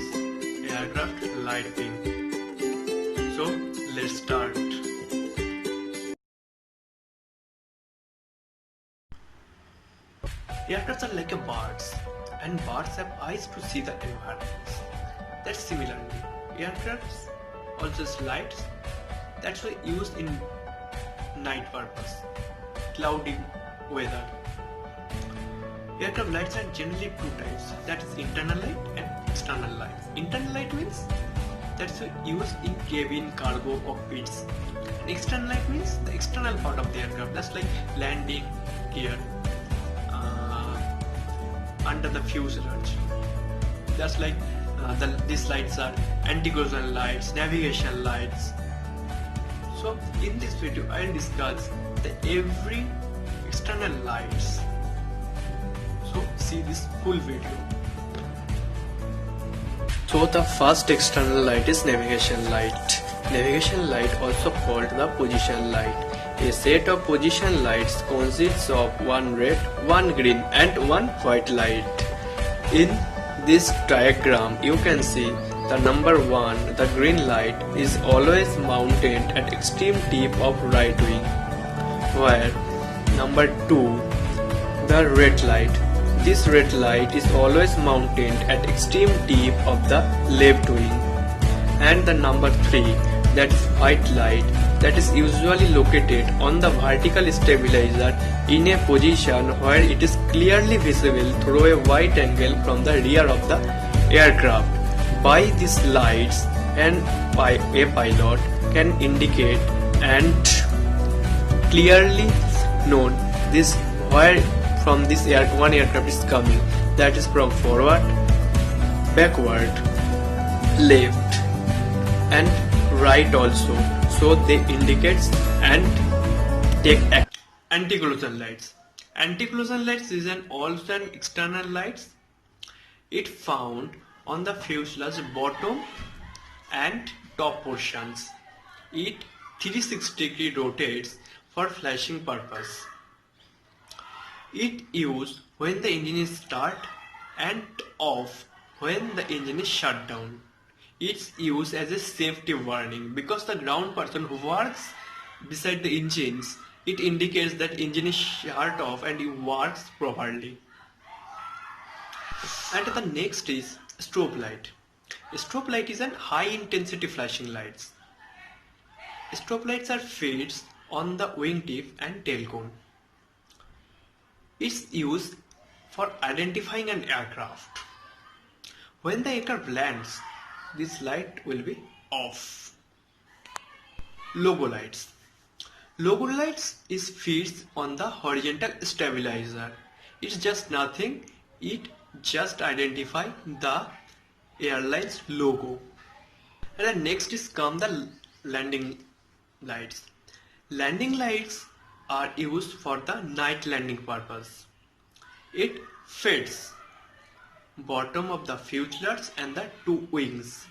is aircraft lighting. So let's start. Aircrafts are like birds, and birds have eyes to see the environment. That's similarly, aircrafts also use lights that's why used in night purpose, cloudy weather. Aircraft lights are generally two types, that is internal light and external lights. Internal light means that's used in cabin, cargo, cockpits. And external light means the external part of the aircraft, that's like landing gear, under the fuselage. That's like these lights are anti-collision lights, navigation lights. So in this video I'll discuss the every external lights. So see this full video. So the first external light is navigation light. Navigation light also called the position light. A set of position lights consists of one red, one green and one white light. In this diagram you can see the number 1, the green light, is always mounted at extreme tip of right wing, where number 2, the red light. This red light is always mounted at extreme tip of the left wing, and the number 3, that is white light, that is usually located on the vertical stabilizer in a position where it is clearly visible through a wide angle from the rear of the aircraft. By these lights, and by a pilot can indicate and clearly note this where from this one aircraft is coming, that is from forward, backward, left and right also. So they indicates and take action. Anti-collision lights. Anti-collision lights is also an external lights. It found on the fuselage bottom and top portions. It 360-degree rotates for flashing purpose. It used when the engine is start and off when the engine is shut down. It's used as a safety warning because the ground person who works beside the engines, it indicates that engine is shut off and it works properly. And the next is strobe light. A strobe light is an high intensity flashing lights. Strobe lights are fixed on the wingtip and tail cone. It's used for identifying an aircraft. When the aircraft lands, this light will be off. Logo lights. Logo lights is fixed on the horizontal stabilizer. It's just nothing, it just identify the airline's logo. And then next is come the landing lights. Landing lights are used for the night landing purpose. It fits bottom of the fuselage and the two wings.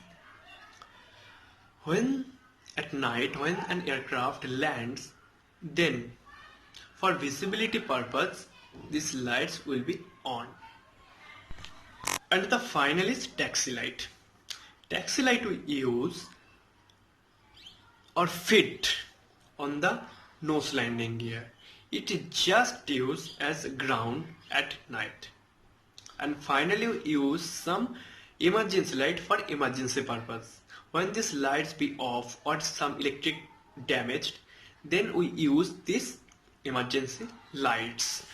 When at night when an aircraft lands, then for visibility purpose these lights will be on. And the final is taxi light. Taxi light we use or fit on the nose landing gear. It is just used as ground at night. And finally we use some emergency light for emergency purpose. When these lights be off or some electric damaged, then we use these emergency lights.